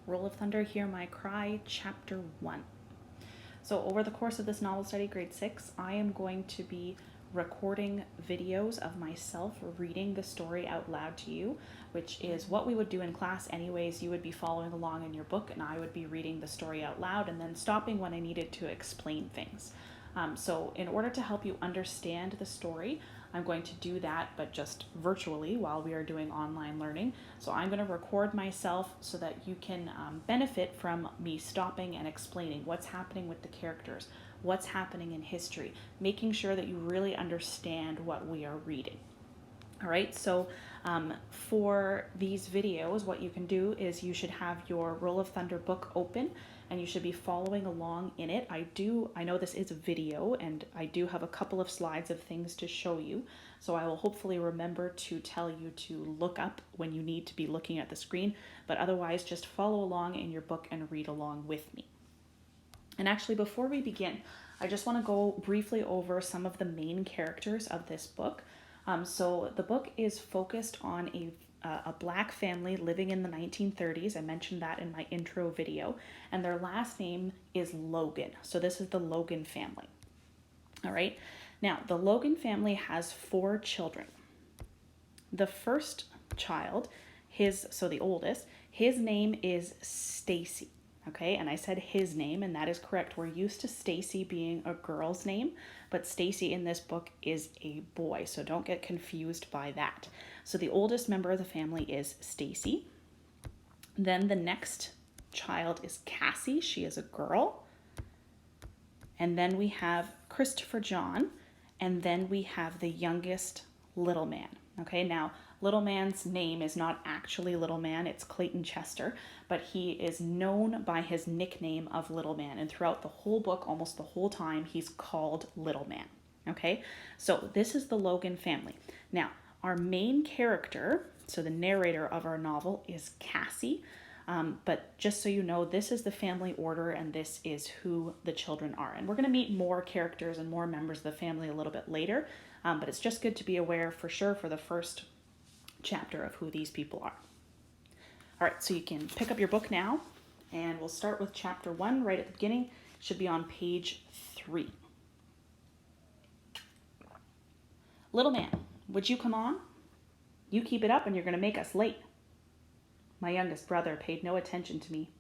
Roll of Thunder, Hear My Cry, Chapter 1. So over the course of this novel study, grade 6, I am going to be recording videos of myself reading the story out loud to you, which is what we would do in class anyways. You would be following along in your book and I would be reading the story out loud and then stopping when I needed to explain things. So in order to help you understand the story, I'm going to do that, but just virtually while we are doing online learning. So I'm going to record myself so that you can benefit from me stopping and explaining what's happening with the characters, what's happening in history, making sure that you really understand what we are reading. All right, so for these videos, what you can do is you should have your Roll of Thunder book open and you should be following along in it. I know this is a video and I do have a couple of slides of things to show you. So I will hopefully remember to tell you to look up when you need to be looking at the screen, but otherwise just follow along in your book and read along with me. And actually, before we begin, I just want to go briefly over some of the main characters of this book. So the book is focused on a Black family living in the 1930s. I mentioned that in my intro video. And their last name is Logan. So this is the Logan family. All right. Now, the Logan family has 4 children. The first child, the oldest, his name is Stacy. Okay, and I said his name, and that is correct. We're used to Stacy being a girl's name, but Stacy in this book is a boy, so don't get confused by that. So the oldest member of the family is Stacy. Then the next child is Cassie. She is a girl. And then we have Christopher John, and then we have the youngest, Little Man. Okay, now Little Man's name is not actually Little Man, it's Clayton Chester, but he is known by his nickname of Little Man. And throughout the whole book, almost the whole time, he's called Little Man. Okay, so this is the Logan family. Now, our main character, so the narrator of our novel, is Cassie. But just so you know, this is the family order and this is who the children are. And we're going to meet more characters and more members of the family a little bit later. But it's just good to be aware for sure for the first chapter of who these people are. All right, so you can pick up your book now and we'll start with chapter 1 right at the beginning. It should be on page 3. Little Man, would you come on? You keep it up and you're going to make us late. My youngest brother paid no attention to me.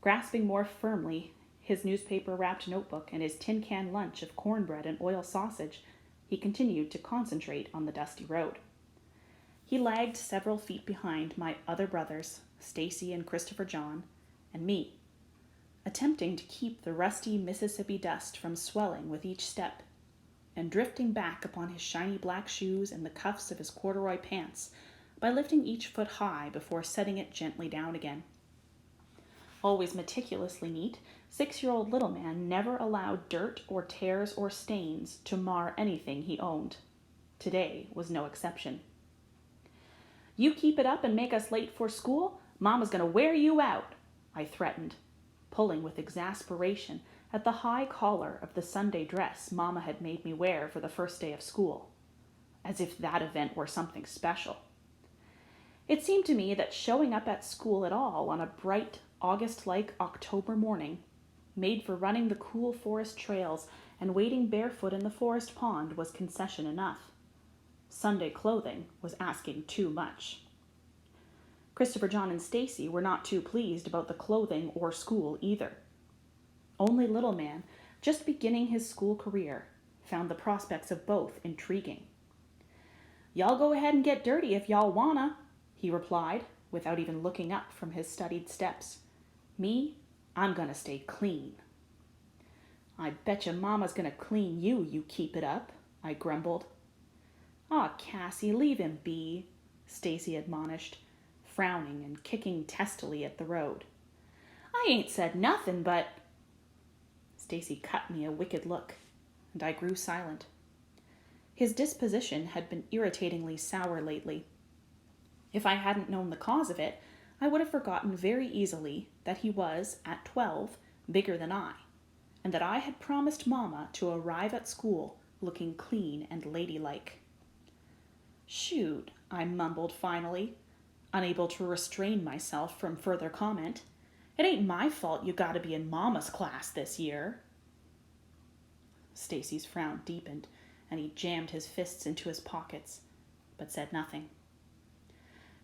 Grasping more firmly his newspaper-wrapped notebook and his tin can lunch of cornbread and oil sausage, he continued to concentrate on the dusty road. He lagged several feet behind my other brothers, Stacy and Christopher John, and me, attempting to keep the rusty Mississippi dust from swelling with each step, and drifting back upon his shiny black shoes and the cuffs of his corduroy pants by lifting each foot high before setting it gently down again. Always meticulously neat, 6-year-old Little Man never allowed dirt or tears or stains to mar anything he owned. Today was no exception. You keep it up and make us late for school, Mama's going to wear you out, I threatened, pulling with exasperation at the high collar of the Sunday dress Mama had made me wear for the first day of school, as if that event were something special. It seemed to me that showing up at school at all on a bright, August-like October morning, made for running the cool forest trails and wading barefoot in the forest pond, was concession enough. Sunday clothing was asking too much. Christopher John and Stacy were not too pleased about the clothing or school either. Only Little Man, just beginning his school career, found the prospects of both intriguing. Y'all go ahead and get dirty if y'all wanna, he replied, without even looking up from his studied steps. Me, I'm gonna stay clean. I betcha Mama's gonna clean you, you keep it up, I grumbled. Aw, Cassie, leave him be, Stacy admonished, frowning and kicking testily at the road. I ain't said nothin' but... Stacy cut me a wicked look, and I grew silent. His disposition had been irritatingly sour lately. If I hadn't known the cause of it, I would have forgotten very easily that he was, at 12, bigger than I, and that I had promised Mama to arrive at school looking clean and ladylike. Shoot, I mumbled finally, unable to restrain myself from further comment. It ain't my fault you gotta be in Mama's class this year. Stacy's frown deepened, and he jammed his fists into his pockets, but said nothing.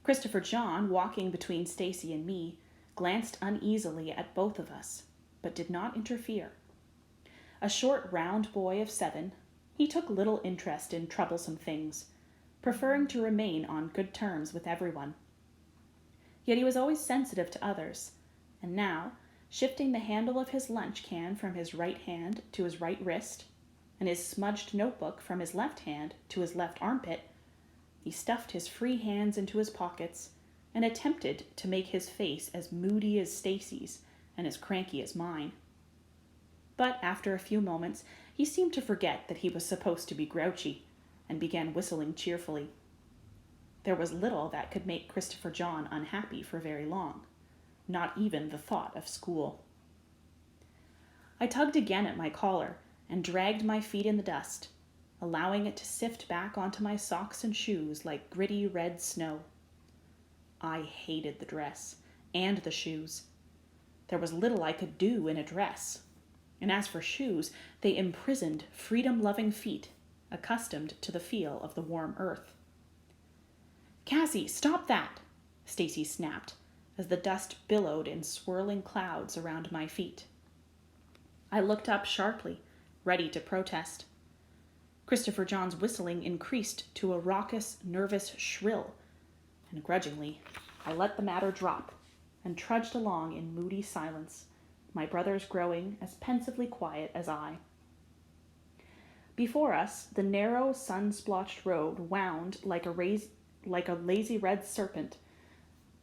Christopher John, walking between Stacy and me, glanced uneasily at both of us, but did not interfere. A short, round boy of 7, he took little interest in troublesome things, preferring to remain on good terms with everyone. Yet he was always sensitive to others, and now, shifting the handle of his lunch can from his right hand to his right wrist, and his smudged notebook from his left hand to his left armpit, he stuffed his free hands into his pockets and attempted to make his face as moody as Stacy's and as cranky as mine. But after a few moments, he seemed to forget that he was supposed to be grouchy and began whistling cheerfully. There was little that could make Christopher John unhappy for very long, not even the thought of school. I tugged again at my collar and dragged my feet in the dust, allowing it to sift back onto my socks and shoes like gritty red snow. I hated the dress and the shoes. There was little I could do in a dress, and as for shoes, they imprisoned freedom-loving feet, accustomed to the feel of the warm earth. "Cassie, stop that!" Stacy snapped, as the dust billowed in swirling clouds around my feet. I looked up sharply, ready to protest. Christopher John's whistling increased to a raucous, nervous shrill, and grudgingly, I let the matter drop and trudged along in moody silence, my brothers growing as pensively quiet as I. Before us, the narrow, sun-splotched road wound like a lazy red serpent,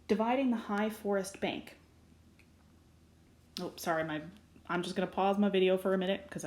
dividing the high forest bank. Oh, sorry, I'm just going to pause my video for a minute because